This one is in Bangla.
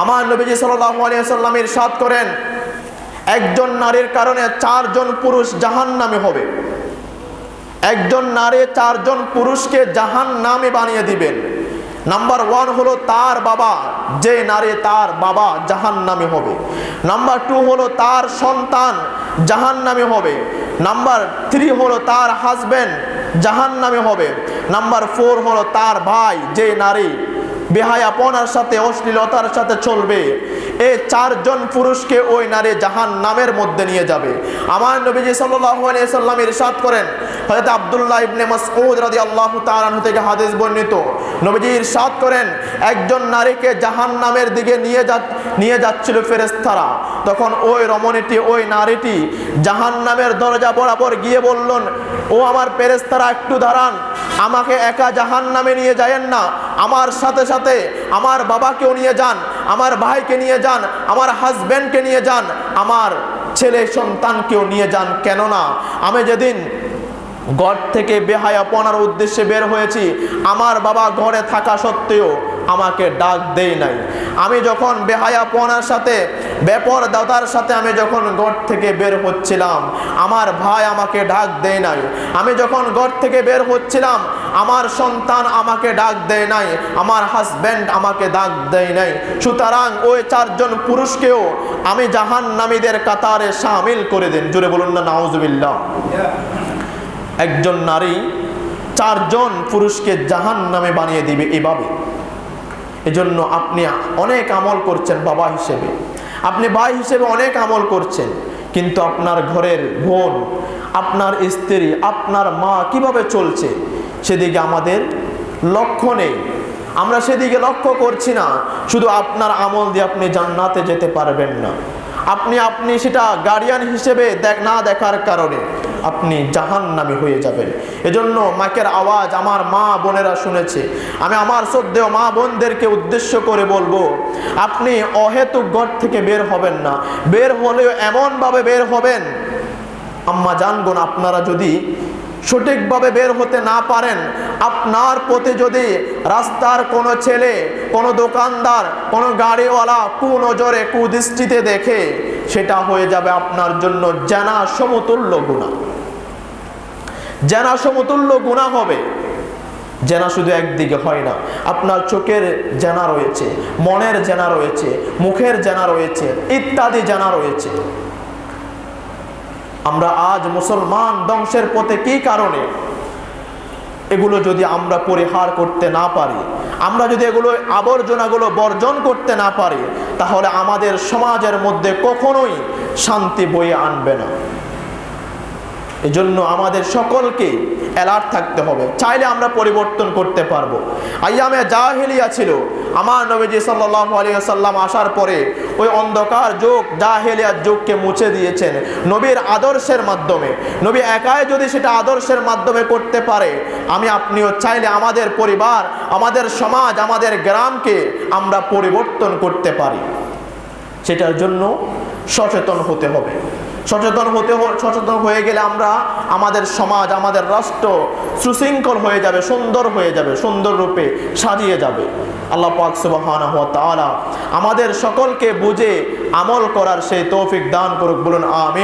আমার নবীজি সাল্লাল্লাহু আলাইহি ওয়াসাল্লাম ইরশাদ করেন, একজন নারীর কারণে 4 জন পুরুষ জাহান্নামী হবে। একজন নারী 4 জন পুরুষকে জাহান্নামী বানিয়ে দিবেন। নাম্বার 1 হলো তার বাবা, যে নারী তার বাবা জাহান্নামী হবে। নাম্বার 2 হলো তার সন্তান জাহান্নামী হবে। নাম্বার 3 হলো তার হাজবেন্ড জাহান্নামী হবে। নাম্বার 4 হলো তার ভাই, যে নারী বেহায়াপনার সাথে অশ্লীলতার সাথে চলবে। এই 4 জন পুরুষকে ওই নারী জাহান্নামের মধ্যে নিয়ে যাবে। আমার নবীজি সাল্লাল্লাহু আলাইহি ওয়াসাল্লাম ইরশাদ করেন, হযরত আব্দুল্লাহ ইবনে মাসউদ রাদিয়াল্লাহু তাআলা আনহু থেকে হাদিস বর্ণিত, নবীজি ইরশাদ করেন, একজন নারীকে জাহান্নামের দিকে নিয়ে যাচ্ছিল ফেরেশতারা। তখন ওই রমণীটি, ওই নারীটি জাহান্নামের দরজা বরাবর গিয়ে বললেন, ও আমার ফেরেশতারা একটু দাঁড়ান, আমাকে একা জাহান্নামে নিয়ে যায়েন না, আমার সাথে সাথে আমার বাবাকেও নিয়ে যান, আমার ভাইকে নিয়ে যান, আমার হাজবেন্ডকে নিয়ে যান, আমার ছেলে সন্তানকেও নিয়ে যান। কেননা আমি যেদিন ঘর থেকে বেহায়াপনার উদ্দেশ্যে বের হয়েছি, আমার বাবা ঘরে থাকা সত্ত্বেও আমাকে ডাক দেই নাই। আমি যখন বেহায়াপনার সাথে, বেপরদাতার সাথে আমি যখন ঘর থেকে বের হচ্ছিলাম, আমার ভাই আমাকে ডাক দেয় নাই। আমি যখন ঘর থেকে বের হচ্ছিলাম, আমার সন্তান আমাকে ডাক দেয় নাই, আমার হাজবেন্ড আমাকে ডাক দেয় নাই। সুতরাং ওই 4 জন পুরুষকেও আমি জাহান্নামীদের কাতারে শামিল করে দেন। জোরে বলুন না নাউজুবিল্লাহ। একজন নারী 4 জন পুরুষকে জাহান্নামে বানিয়ে দিবে এভাবে। এজন্য আপনি অনেক আমল করছেন বাবা হিসেবে, আপনি ভাই হিসেবে অনেক আমল করছেন, কিন্তু আপনার ঘরের বোন, আপনার স্ত্রী, আপনার মা কিভাবে চলছে সেদিকে আমাদের লক্ষ্য নেই। আমরা সেদিকে লক্ষ্য করছি না। শুধু আপনার আমল দিয়ে আপনি জান্নাতে যেতে পারবেন না। আপনি সেটা গার্ডিয়ান হিসেবে না দেখার কারণে আপনি জাহান্নামী হয়ে যাবেন। এজন্য মাকের আওয়াজ আমার মা বোনেরা শুনেছে। আমি আমার শ্রদ্ধেয় মা বোনদেরকে উদ্দেশ্য করে বলবো, আপনি অহেতুক ঘর থেকে বের হবেন না। বের হলেও এমনভাবে বের হবেন, আম্মা জানগণ, আপনারা যদি সঠিকভাবে বের হতে না পারেন, আপনার প্রতি যদি রাস্তার কোনো ছেলে, কোনো দোকানদার, কোনো গাড়িওয়ালা কুনজরে, কুদৃষ্টিতে দেখে, সেটা হয়ে যাবে আপনার জন্য জানা সমতুল্য গুনাহ। জানা সমতুল্য গুনাহ হবে। জানা শুধু একদিকে হয় না, আপনার চোখের জানা রয়েছে, মনের জানা রয়েছে, মুখের জানা রয়েছে, ইত্যাদি জানা রয়েছে। আমরা আজ মুসলমান ধ্বংসের পথে কি কারণে? এগুলো যদি আমরা পরিহার করতে না পারি, আমরা যদি এগুলো আবর্জনাগুলো বর্জন করতে না পারি, তাহলে আমাদের সমাজের মধ্যে কখনোই শান্তি বয়ে আনবে না। এজন্য আমাদের সকলকে অ্যালার্ট থাকতে হবে। চাইলে আমরা পরিবর্তন করতে পারবো। আইয়ামে জাহেলিয়া ছিল, আমার নবীজি সাল্লাল্লাহু আলাইহি ওয়াসাল্লাম আসার পরে ওই অন্ধকার যুগ, জাহেলিয়ার যুগকে মুছে দিয়েছেন নবীর আদর্শের মাধ্যমে। নবী একাই যদি সেটা আদর্শের মাধ্যমে করতে পারে, আমি আপনিও চাইলে আমাদের পরিবার, আমাদের সমাজ, আমাদের গ্রামকে আমরা পরিবর্তন করতে পারি। সেটার জন্য সচেতন হতে হবে। সচেতন হয়ে গেলে আমরা, আমাদের সমাজ, আমাদের রাষ্ট্র সুশৃঙ্খল হয়ে যাবে, সুন্দর হয়ে যাবে, সুন্দর রূপে সাজিয়ে যাবে। আল্লাহ পাক সুবহানাহু ওয়া তাআলা আমাদের সকলকে বুঝে আমল করার সেই তৌফিক দান করুক। বলুন আমিন।